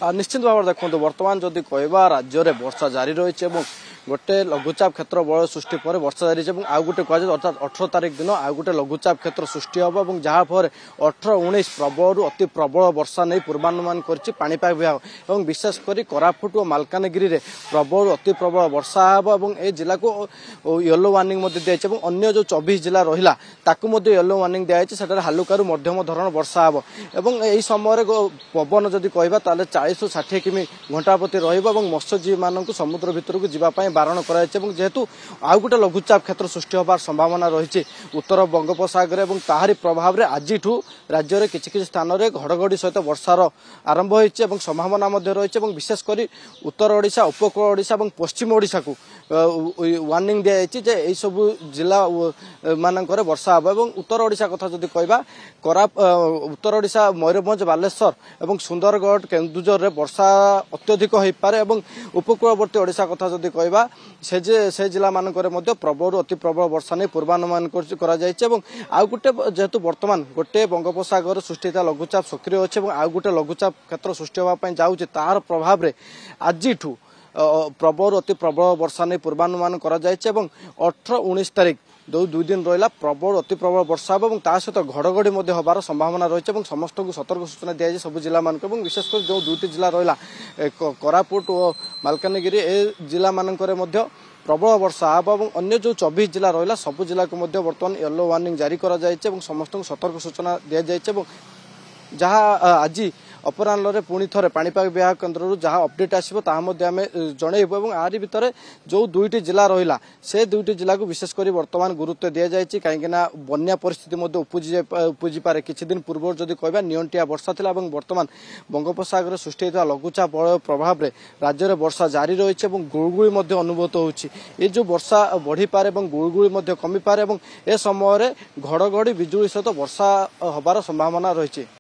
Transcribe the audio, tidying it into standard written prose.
निश्चित भाव देखो बर्तमान जदि कहवा राज्य में वर्षा जारी रही गोटे लघुचाप क्षेत्र बल सृष्टि पर वर्षा जारी है आउ गोटे कह अर्थात 18 तारिख दिन आउ गोटे लघुचाप क्षेत्र सृष्टि हम और जहाँफल 18-19 प्रबल अति प्रबल वर्षा नहीं पूर्वानुमान करिपाग विभाग और विशेषकर कोरापुट और मालकानगिरी में प्रबल अति प्रबल वर्षा हम ए जिला को येलो वार्निंग दी अन्य जो 24 जिला रहा येलो वार्निंग दिखाई से हालुकारु मध्यम धरण वर्षा हम और यही समय पवन जदि कहवा 40 ରୁ 60 किमी घंटा प्रति मत्स्यजीवी मानक समुद्र भितर को जीवाई बारण करेतु आउ गोटे लघुचाप क्षेत्र सृष्टि होबार संभावना रही उत्तर बंगोपसागर और ताहारी प्रभाव में आज राज्य में किसी स्थान में घड़घड़ी सहित वर्षार आरंभ होती संभावना रही विशेषकर उत्तर ओडिशा उपकूल ओडिशा और पश्चिम ओडिशा को वार्निंग दी जाए सब जिला मानक वर्षा हम और उत्तर ओडिशा कथा जदि कहवा उत्तर ओडिशा मयूरभंज बालेश्वर और सुंदरगढ़ केन्दुझर में वर्षा अत्यधिक हो पारे और उपकूलवर्ती ओडिशा कथा जदि कहवा से जिला मानक प्रबल अति प्रबल वर्षा नहीं पूर्वानुमान आउ गोटे जेहेतु बर्तमान गोटे बंगोपसागर सृष्टि लघुचाप सक्रिय अच्छे और आउ गोटे लघुचाप क्षेत्र सृष्टि होगापी जाऊँगी तार प्रभाव में आज प्रबल अति प्रबल वर्षा नहीं पूर्वानुमान कर 18-19 तारिख जो 2 दिन रहा प्रबल अति प्रबल वर्षा और सहित घड़घड़ी हबार संभावना रही है समस्त को सतर्क सूचना दी जाए सब जिला मानक विशेषकर जो 2टी जिला रहा कोरापुट और मालकानगिरी ए जिला मानक प्रबल वर्षा हम और अन्य जो 24 जिला रहा सबु जिला को बर्तमान येलो वार्निंग जारी कर समस्त को सतर्क सूचना दी जाए जहाँ आज अपराह्न पुणी थे पाणीपाग विभाग केन्द्र जहाँ अपडेट आसो आम जनइबू और आरी भितर जो 2टी जिला रहा से 2टी जिला को विशेषकर बर्तमान गुरुत्व दि जाए कहीं बन्या परिस्थिति उपजी पारे किछि दिन पूर्व जदि कहवा नियंटिया वर्षा था और बर्तमान बंगोपसागर सृष्टि होता लघुचाप प्रभाव में राज्य में वर्षा जारी रही है और गुड़गुड़ी अनुभूत होची जो वर्षा बढ़ी पारे और गुड़गुड़ी कमी पारे और ए समय घड़घड़ी बिजुली सहित वर्षा हबार संभावना रही है।